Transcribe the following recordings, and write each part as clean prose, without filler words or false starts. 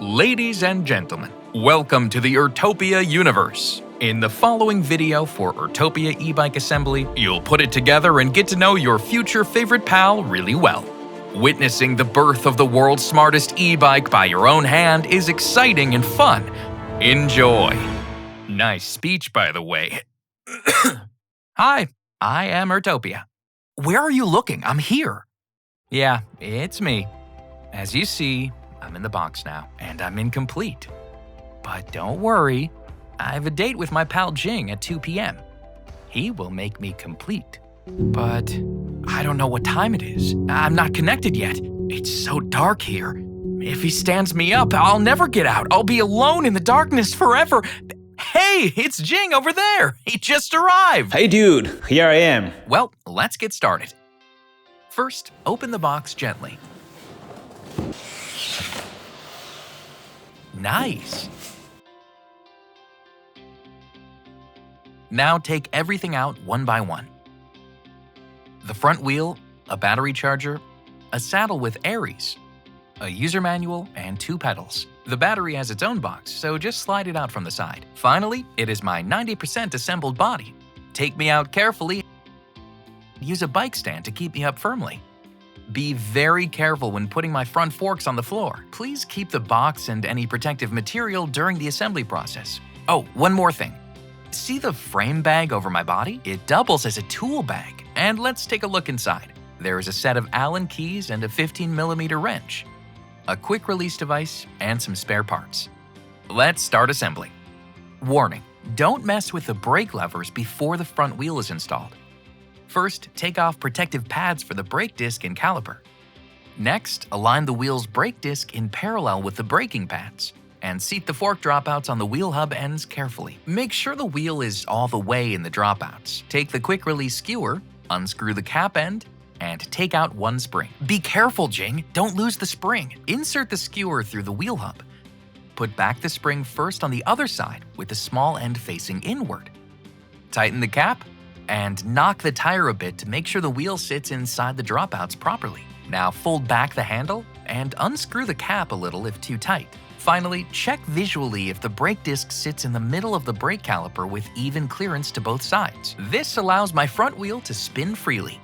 Ladies and gentlemen, welcome to the Urtopia universe. In the following video for Urtopia e-bike assembly, you'll put it together and get to know your future favorite pal really well. Witnessing the birth of the world's smartest e-bike by your own hand is exciting and fun. Enjoy. Nice speech, by the way. Hi, I am Urtopia. Where are you looking? I'm here. Yeah, it's me. As you see, I'm in the box now, and I'm incomplete. But don't worry, I have a date with my pal Jing at 2 p.m. He will make me complete. But I don't know what time it is. I'm not connected yet. It's so dark here. If he stands me up, I'll never get out. I'll be alone in the darkness forever. Hey, it's Jing over there. He just arrived. Hey dude, here I am. Well, let's get started. First, open the box gently. Nice. Now take everything out one by one. The front wheel, a battery charger, a saddle with Aries, a user manual, and 2 pedals. The battery has its own box, so just slide it out from the side. Finally, it is my 90% assembled body. Take me out carefully. Use a bike stand to keep me up firmly. Be very careful when putting my front forks on the floor. Please keep the box and any protective material during the assembly process. Oh, one more thing. See the frame bag over my body? It doubles as a tool bag. And let's take a look inside. There is a set of Allen keys and a 15mm wrench, a quick release device, and some spare parts. Let's start assembling. Warning, don't mess with the brake levers before the front wheel is installed. First, take off protective pads for the brake disc and caliper. Next, align the wheel's brake disc in parallel with the braking pads, and seat the fork dropouts on the wheel hub ends carefully. Make sure the wheel is all the way in the dropouts. Take the quick release skewer, unscrew the cap end, and take out one spring. Be careful, Jing, don't lose the spring. Insert the skewer through the wheel hub. Put back the spring first on the other side with the small end facing inward. Tighten the cap, and knock the tire a bit to make sure the wheel sits inside the dropouts properly. Now fold back the handle and unscrew the cap a little if too tight. Finally, check visually if the brake disc sits in the middle of the brake caliper with even clearance to both sides. This allows my front wheel to spin freely.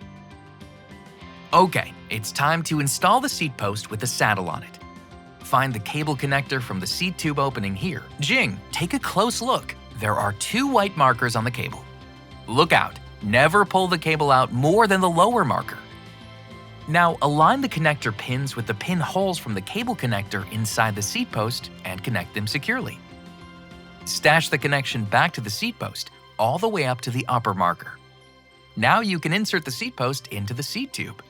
Okay, it's time to install the seat post with the saddle on it. Find the cable connector from the seat tube opening here. Jing, take a close look. There are 2 white markers on the cable. Look out, never pull the cable out more than the lower marker. Now align the connector pins with the pin holes from the cable connector inside the seat post and connect them securely. Stash the connection back to the seat post, all the way up to the upper marker. Now you can insert the seat post into the seat tube.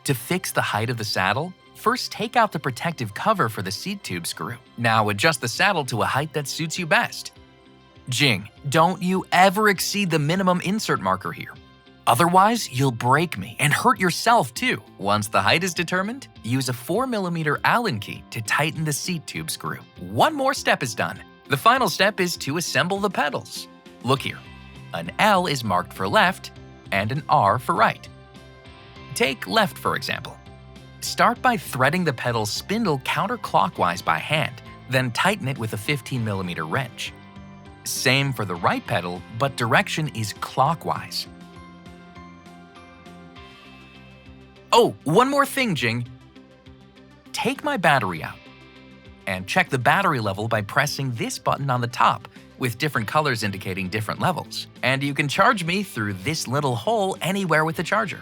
To fix the height of the saddle, first take out the protective cover for the seat tube screw. Now adjust the saddle to a height that suits you best. Jing, don't you ever exceed the minimum insert marker here. Otherwise, you'll break me and hurt yourself too. Once the height is determined, use a 4mm Allen key to tighten the seat tube screw. One more step is done. The final step is to assemble the pedals. Look here. An L is marked for left and an R for right. Take left, for example. Start by threading the pedal spindle counterclockwise by hand, then tighten it with a 15mm wrench. Same for the right pedal, but direction is clockwise. Oh, one more thing, Jing. Take my battery out and check the battery level by pressing this button on the top with different colors indicating different levels. And you can charge me through this little hole anywhere with the charger.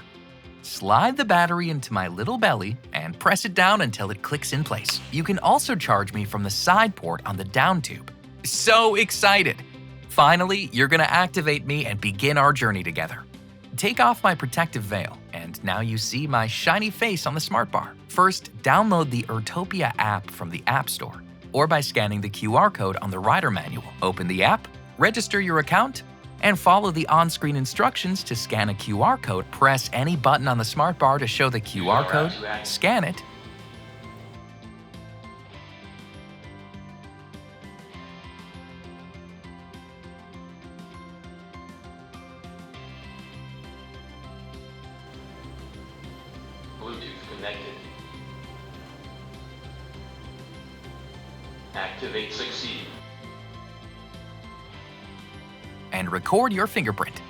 Slide the battery into my little belly and press it down until it clicks in place. You can also charge me from the side port on the down tube. So excited! Finally, you're gonna activate me and begin our journey together. Take off my protective veil, and now you see my shiny face on the smart bar. First, download the Urtopia app from the App Store, or by scanning the QR code on the rider manual. Open the app, register your account, and follow the on-screen instructions to scan a QR code. Press any button on the smart bar to show the QR code, scan it, Bluetooth connected. Activate succeed. And record your fingerprint.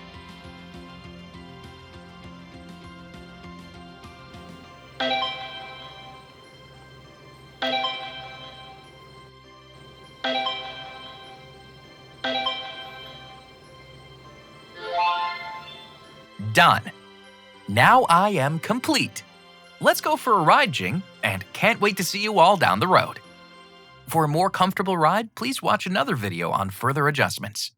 Done. Now I am complete. Let's go for a ride, Jing, and can't wait to see you all down the road. For a more comfortable ride, please watch another video on further adjustments.